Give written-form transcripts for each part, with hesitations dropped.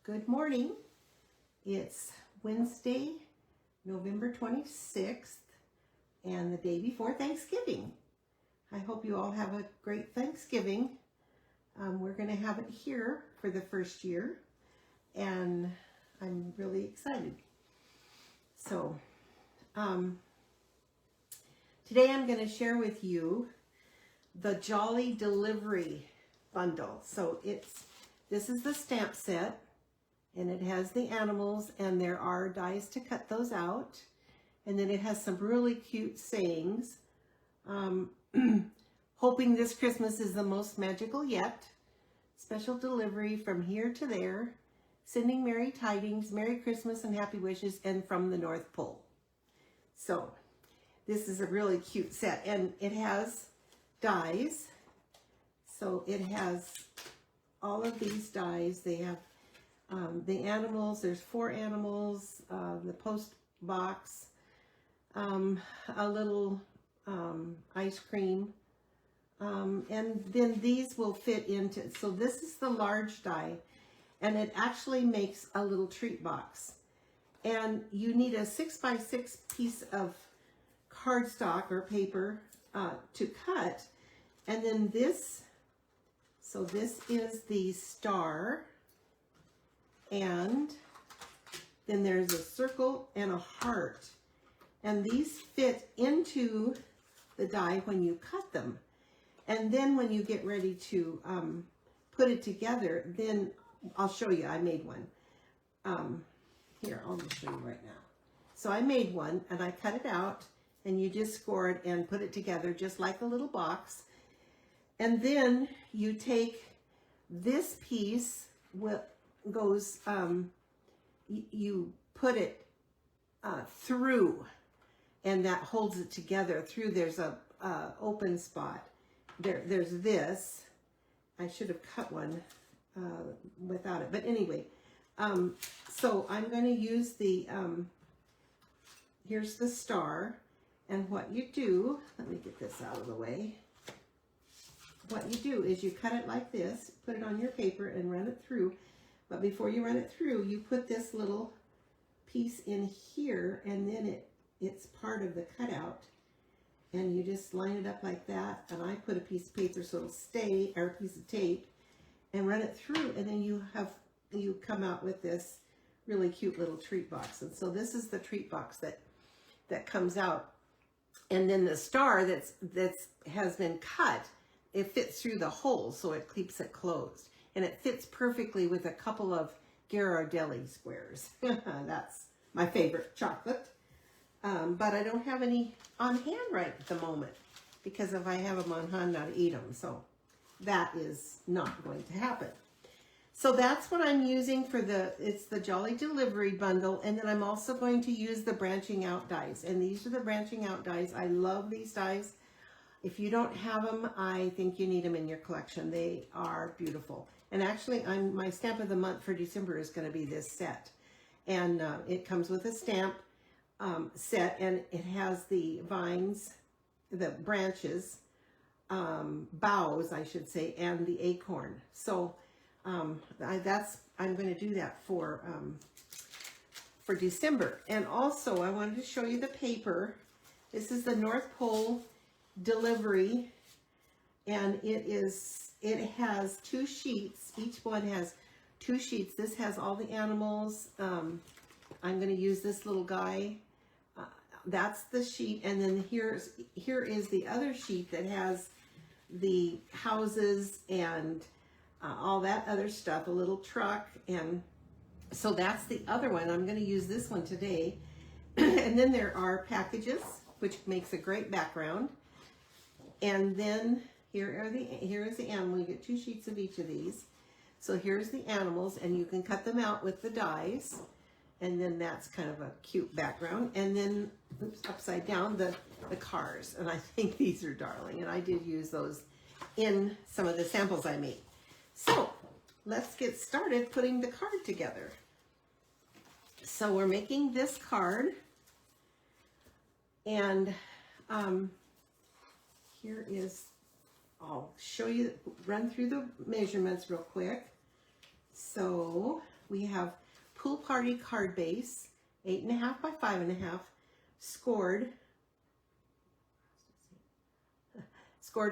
Good morning. It's Wednesday, November 26th, and the day before Thanksgiving. I hope you all have a great Thanksgiving. We're going to have it here for the first year, and I'm really excited. So, today I'm going to share with you the Jolly Delivery bundle. So this is the stamp set, and it has the animals, and there are dies to cut those out, and then it has some really cute sayings. Hoping this Christmas is the most magical yet. Special delivery from here to there. Sending merry tidings, Merry Christmas and happy wishes, and from the North Pole. So this is a really cute set, and it has dies. So it has all of these dies. They have the animals. There's 4 animals, the post box, a little ice cream, and then these will fit into, so this is the large die, and it actually makes a little treat box. And you need a 6x6 piece of cardstock or paper to cut, and then this, so this is the star, and then there's a circle and a heart, and these fit into the die when you cut them. And then when you get ready to put it together, then I'll show you. I made one. Here, I'll just show you right now. So I made one, and I cut it out, and you just score it and put it together just like a little box. And then you take this piece, goes, you put it through, and that holds it together through. There's a open spot. There's this. I should have cut one without it, but anyway. So I'm going to use the, here's the star, and what you do, let me get this out of the way. What you do is you cut it like this, put it on your paper and run it through. But before you run it through, you put this little piece in here, and then it's part of the cutout. And you just line it up like that, and I put a piece of paper so it'll stay, or a piece of tape, and run it through, and then you come out with this really cute little treat box. And so this is the treat box that comes out. And then the star that has been cut, it fits through the hole, so it keeps it closed. And it fits perfectly with a couple of Ghirardelli squares. That's my favorite chocolate. But I don't have any on hand right at the moment, because if I have them on hand, I'd eat them. So that is not going to happen. So that's what I'm using for it's the Jolly Delivery bundle. And then I'm also going to use the branching out dies. And these are the branching out dies. I love these dies. If you don't have them, I think you need them in your collection. They are beautiful. And actually, my stamp of the month for December is going to be this set. And it comes with a stamp set, and it has the vines, the branches, boughs, I should say, and the acorn. So I'm going to do that for December. And also, I wanted to show you the paper. This is the North Pole Delivery, and it has 2 sheets. Each one has 2 sheets. This has all the animals. I'm going to use this little guy. That's the sheet, and then here is the other sheet that has the houses and all that other stuff, a little truck, and so that's the other one. I'm going to use this one today. And then there are packages, which makes a great background. And then here is the animal. You get 2 sheets of each of these. So here's the animals, and you can cut them out with the dies. And then that's kind of a cute background. And then, oops, upside down, the cars. And I think these are darling. And I did use those in some of the samples I made. So let's get started putting the card together. So we're making this card. And here is, I'll show you, run through the measurements real quick. So we have Pool Party card base, 8.5 by 5.5, scored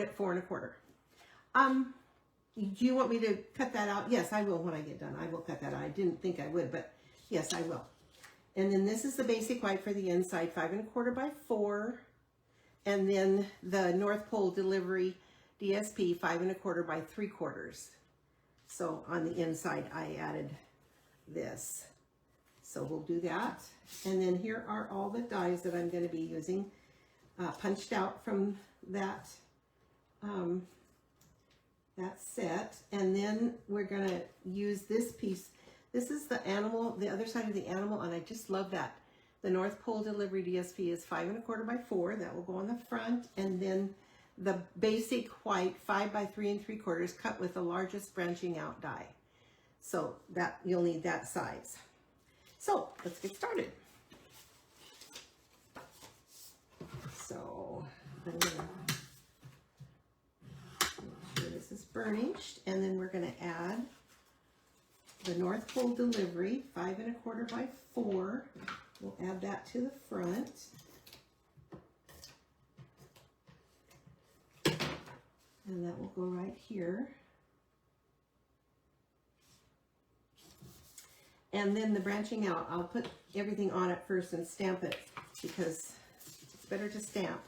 at 4 1/4. Do you want me to cut that out? Yes, I will when I get done. I will cut that out. I didn't think I would, but yes, I will. And then this is the basic white for the inside, 5 1/4 by 4. And then the North Pole Delivery DSP, 5 1/4 by 3/4. So on the inside, I added this. So we'll do that. And then here are all the dies that I'm going to be using, punched out from that set. And then we're going to use this piece. This is the animal, the other side of the animal, and I just love that. The North Pole Delivery DSP is 5 1/4 by 4. That will go on the front. And then the basic white 5 by 3 3/4 cut with the largest branching out die. So that you'll need that size. So let's get started. So I'm gonna make sure this is burnished, and then we're gonna add the North Pole Delivery 5 1/4 by 4. We'll add that to the front. And that will go right here. And then the branching out, I'll put everything on it first and stamp it, because it's better to stamp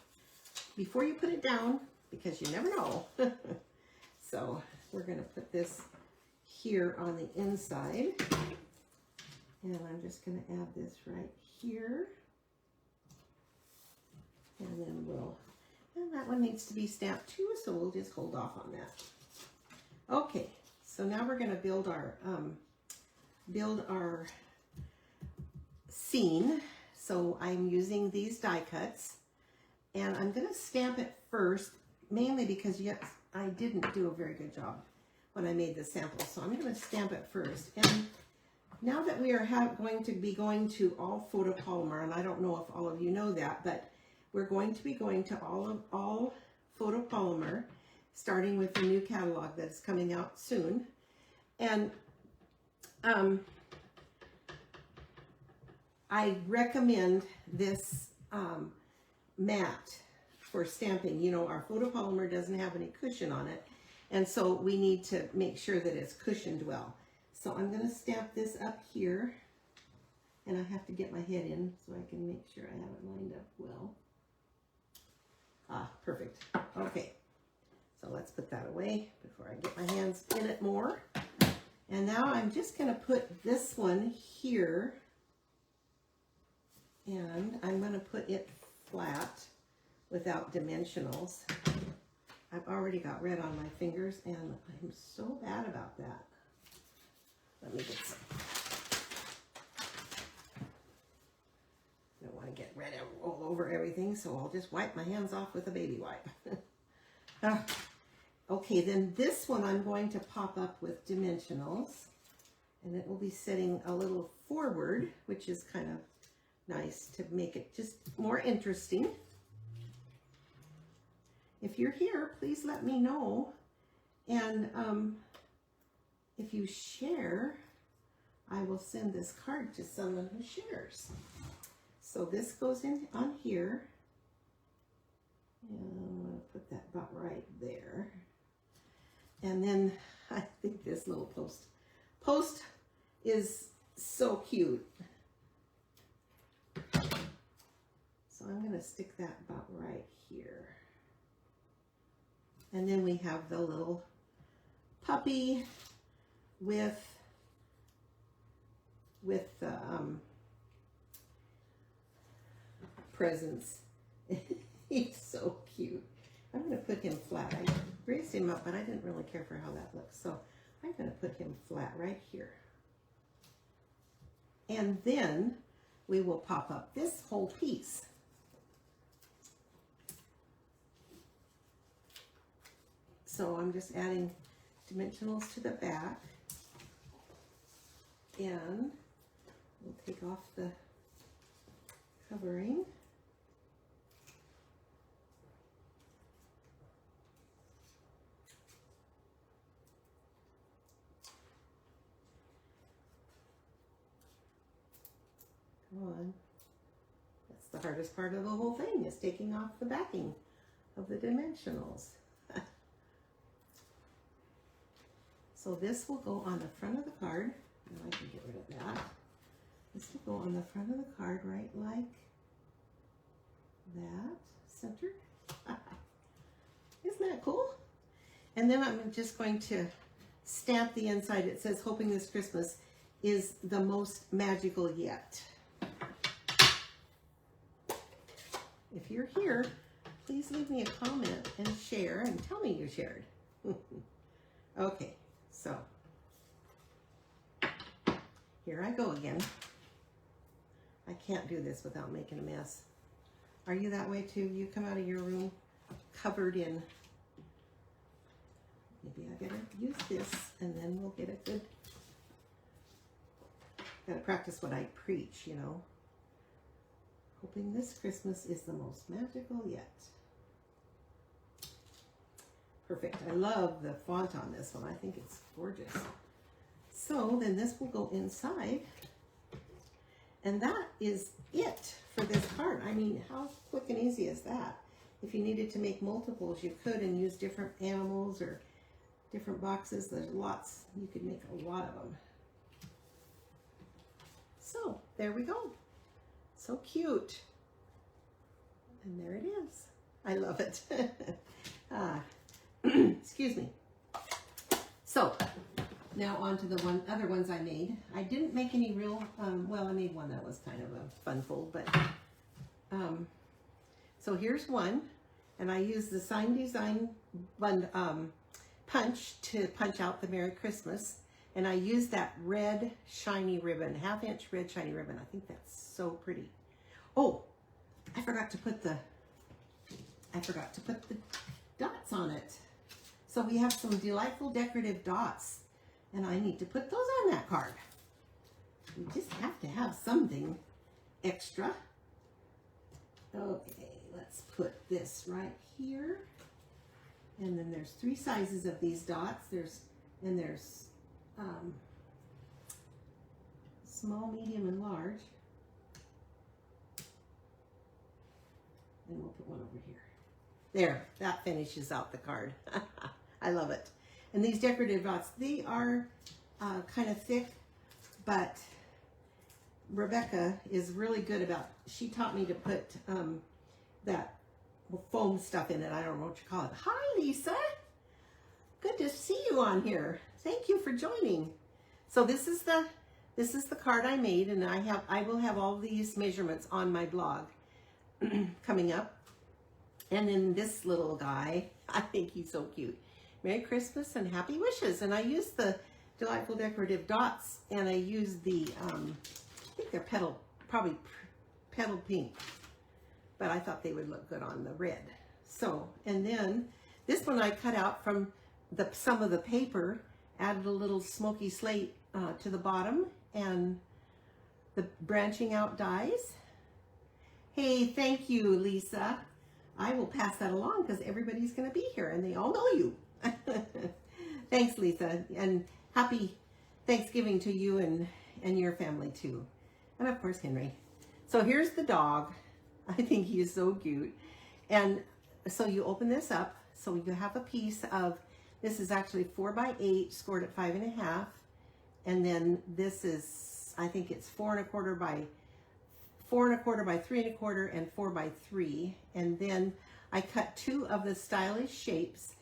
before you put it down, because you never know. So we're going to put this here on the inside. And I'm just going to add this right here. And then and that one needs to be stamped too, so we'll just hold off on that. Okay, so now we're going to build our scene. So I'm using these die cuts, and I'm going to stamp it first, mainly because I didn't do a very good job when I made the sample. So I'm going to stamp it first. And now that we are going to be going to all photopolymer, and I don't know if all of you know that, but we're going to be going to all photopolymer, starting with the new catalog that's coming out soon. And I recommend this mat for stamping. You know, our photopolymer doesn't have any cushion on it, and so we need to make sure that it's cushioned well. So I'm going to stamp this up here, and I have to get my head in so I can make sure I have it lined up well. Ah, perfect. Okay, so let's put that away before I get my hands in it more. And now I'm just going to put this one here, and I'm going to put it flat without dimensionals. I've already got red on my fingers, and I'm so bad about that. Let me get some. I don't want to get red all over everything, so I'll just wipe my hands off with a baby wipe. Okay, then this one I'm going to pop up with dimensionals, and it will be sitting a little forward, which is kind of nice to make it just more interesting. If you're here, please let me know. And if you share, I will send this card to someone who shares. So this goes in on here. And I'm going to put that about right there. And then I think this little post is so cute. So I'm going to stick that about right here. And then we have the little puppy with the presents. He's so cute. I'm going to put him flat. I raised him up, but I didn't really care for how that looks. So I'm going to put him flat right here. And then we will pop up this whole piece. So I'm just adding dimensionals to the back, and we'll take off the covering. on. That's the hardest part of the whole thing, is taking off the backing of the dimensionals. So this will go on the front of the card. Now I can get rid of that. This will go on the front of the card right like that, centered. Isn't that cool? And then I'm just going to stamp the inside. It says, hoping this Christmas is the most magical yet. If you're here, please leave me a comment and share and tell me you shared. Okay, so here I go again. I can't do this without making a mess. Are you that way too? You come out of your room covered in, maybe I better use this and then we'll get a good, gotta practice what I preach, you know. Hoping this Christmas is the most magical yet. Perfect. I love the font on this one. I think it's gorgeous. So then this will go inside. And that is it for this card. I mean, how quick and easy is that? If you needed to make multiples, you could, and use different animals or different boxes. There's lots. You could make a lot of them. So there we go. So cute. And there it is. I love it. Excuse me. So now on to the other ones I made. I didn't make any real, well, I made one that was kind of a fun fold, but so here's one, and I used the Sign Design punch to punch out the Merry Christmas. And I used that red shiny ribbon, 1/2 inch red shiny ribbon. I think that's so pretty. Oh, I forgot to put the dots on it. So we have some delightful decorative dots, and I need to put those on that card. We just have to have something extra. Okay, let's put this right here. And then there's 3 sizes of these dots. There's small, medium, and large. And we'll put one over here. There, that finishes out the card. I love it. And these decorative dots, they are kind of thick, but Rebecca is really good about, she taught me to put that foam stuff in it. I don't know what you call it. Hi, Lisa. Good to see you on here. Thank you for joining. So this is the card I made, and I will have all these measurements on my blog coming up. And then this little guy, I think he's so cute. Merry Christmas and happy wishes. And I used the delightful decorative dots, and I used the I think they're probably petal pink, but I thought they would look good on the red. So, and then this one I cut out from some of the paper, added a little smoky slate to the bottom, and the branching out dies. Hey, thank you, Lisa. I will pass that along because everybody's going to be here and they all know you. Thanks, Lisa, and happy Thanksgiving to you and your family too. And of course, Henry. So here's the dog. I think he is so cute. And so you open this up. So you have a piece of, this is actually 4 by 8 scored at 5.5. And then this is, I think it's 4 1/4 by 4 1/4 by 3 1/4 and 4 by 3. And then I cut 2 of the stylish shapes,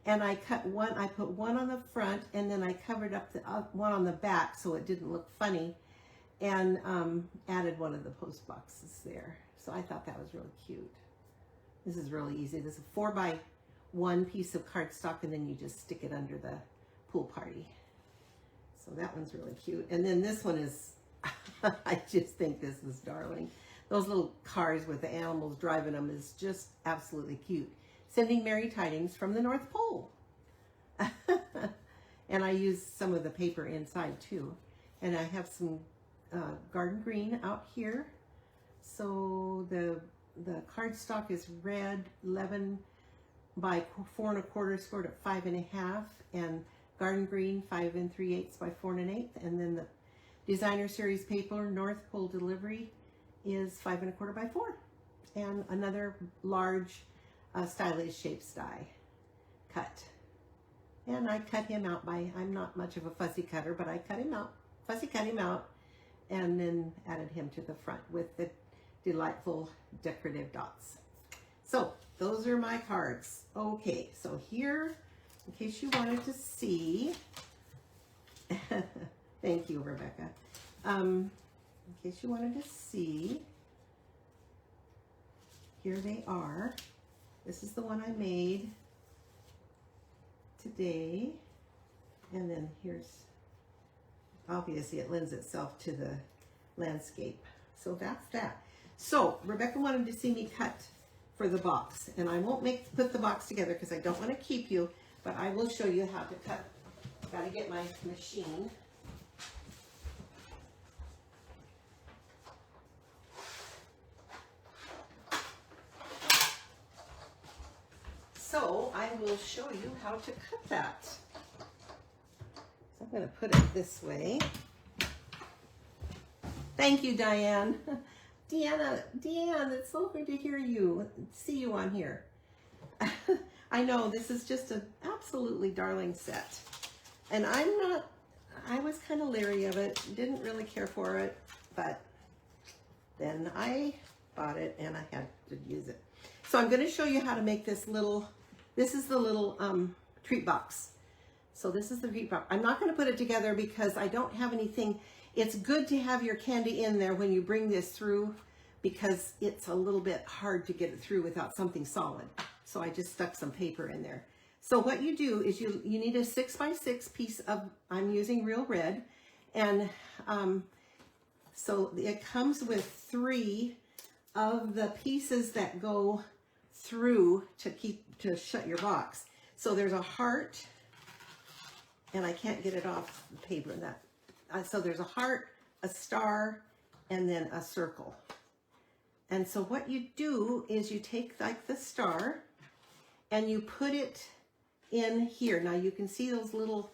and I cut one, I put one on the front, and then I covered up the one on the back so it didn't look funny, and added one of the post boxes there. So I thought that was really cute. This is really easy. This is a 4 by 1 piece of cardstock, and then you just stick it under the pool party. So that one's really cute. And then this one is, I just think this is darling. Those little cars with the animals driving them is just absolutely cute. Sending merry tidings from the North Pole. And I used some of the paper inside too. And I have some garden green out here. So the cardstock is red, 11 by 4 1/4 scored at 5.5, and garden green 5 3/8 by 4 1/8, and then the designer series paper, North Pole delivery, is 5 1/4 by 4, and another large stylish shaped die cut. And I cut him out by, I'm not much of a fussy cutter, but I cut him out, fussy cut him out, and then added him to the front with the delightful decorative dots. So those are my cards. Okay, so here, in case you wanted to see, thank you, Rebecca. In case you wanted to see, here they are. This is the one I made today, and then here's, obviously it lends itself to the landscape. So that's that. So Rebecca wanted to see me cut for the box, and I won't put the box together because I don't want to keep you, but I will show you how to cut. Gotta get my machine. So I will show you how to cut that. So I'm going to put it this way. Thank you, Diane. Deanne, it's so good to hear you, see you on here. I know this is just an absolutely darling set. And I was kind of leery of it, didn't really care for it, but then I bought it and I had to use it. So I'm going to show you how to make this little, this is the little treat box. So this is the treat box. I'm not going to put it together because I don't have anything. It's good to have your candy in there when you bring this through because it's a little bit hard to get it through without something solid. So I just stuck some paper in there. So what you do is you need a 6 by 6 piece of, I'm using real red, and so it comes with 3 of the pieces that go through to shut your box. So there's a heart, and I can't get it off the paper. So there's a heart, a star, and then a circle. And so what you do is you take like the star and you put it in here. Now you can see those little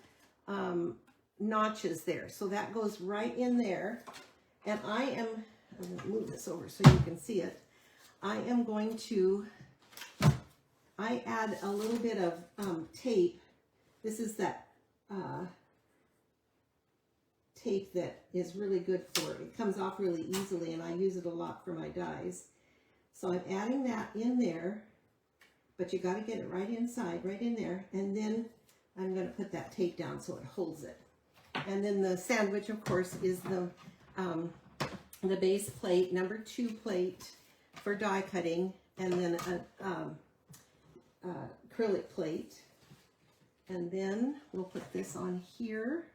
notches there. So that goes right in there. And I'm going to move this over so you can see it. I add a little bit of tape. This is that tape that is really good for it. It comes off really easily, and I use it a lot for my dies. So I'm adding that in there, but you got to get it right inside, right in there, and then I'm going to put that tape down so it holds it. And then the sandwich, of course, is the base plate, number 2 plate for die cutting, and then an acrylic plate. And then we'll put this on here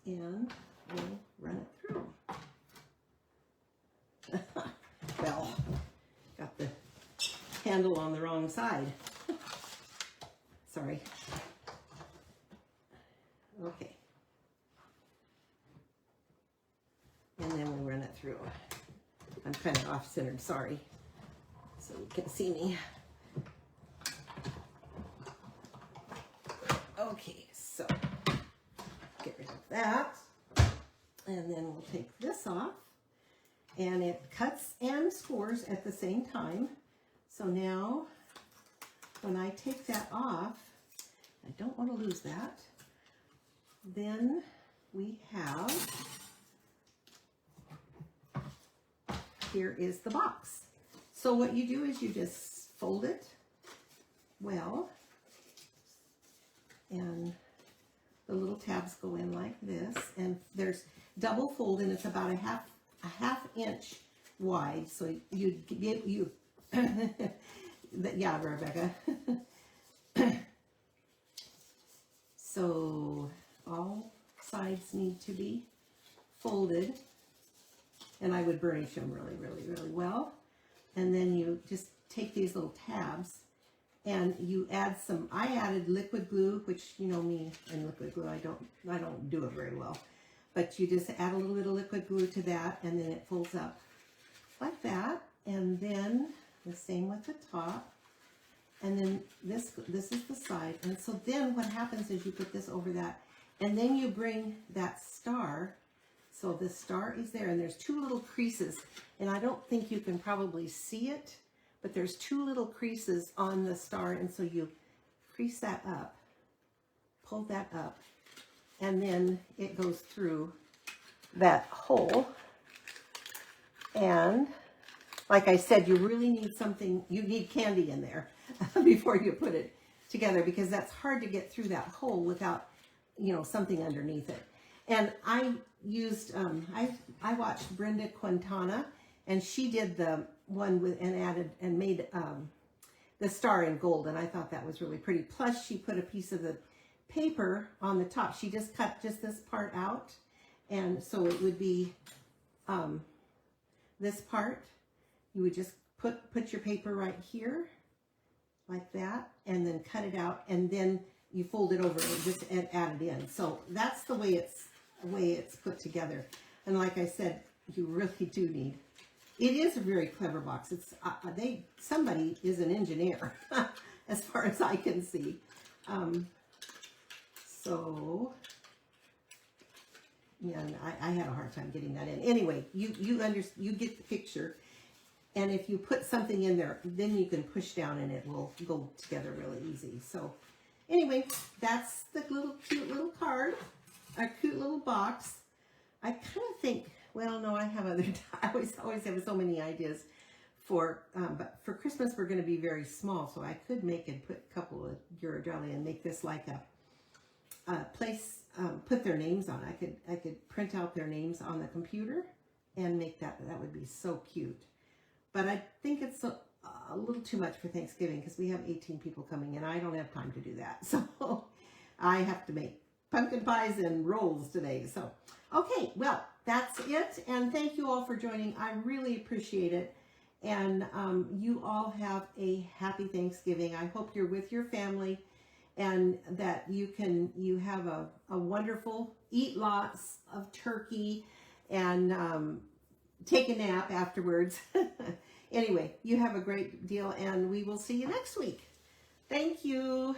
and we'll run it through. Well, got the handle on the wrong side. Sorry. Okay. And then we'll run it through. I'm kind of off-centered, sorry. So you can see me. Okay, so get rid of that. And then we'll take this off. And it cuts and scores at the same time. So now, when I take that off, I don't want to lose that. Then we have, here is the box. So what you do is you just fold it well, and the little tabs go in like this, and there's double fold, and it's about a half inch wide. So you yeah, Rebecca. So all sides need to be folded, and I would burnish them really, really, really well. And then you just take these little tabs and you add some, I added liquid glue, which you know me and liquid glue, I don't do it very well. But you just add a little bit of liquid glue to that, and then it folds up like that. And then the same with the top. And then this is the side. And so then what happens is you put this over that, and then you bring that star So the star is there, and there's two little creases, and I don't think you can probably see it, but there's two little creases on the star, and so you crease that up, pull that up, and then it goes through that hole. And like I said, you really need something, you need candy in there before you put it together, because that's hard to get through that hole without, you know, something underneath it. And I used, I watched Brenda Quintana, and she did the one with, and added, and made the star in gold, and I thought that was really pretty. Plus, she put a piece of the paper on the top. She just cut just this part out, and so it would be this part. You would just put your paper right here, like that, and then cut it out, and then you fold it over and just add it in. So that's the way it's put together. And like I said, you really do need. It is a very clever box. It's somebody is an engineer, as far as I can see. So yeah, I had a hard time getting that in. Anyway, you get the picture. And if you put something in there, then you can push down and it will go together really easy. So anyway, that's the cute little card, a cute little box. I kind of think, well, no, I have other, I always have so many ideas for, but for Christmas we're going to be very small. So I could make and put a couple of Ghirardelli and make this like a place, put their names on. I could print out their names on the computer and make that would be so cute. But I think it's a little too much for Thanksgiving because we have 18 people coming and I don't have time to do that. So I have to make pumpkin pies and rolls today. So, okay, well, that's it. And thank you all for joining. I really appreciate it. And you all have a happy Thanksgiving. I hope you're with your family and that you have a wonderful, eat lots of turkey and take a nap afterwards. Anyway, you have a great deal, and we will see you next week. Thank you.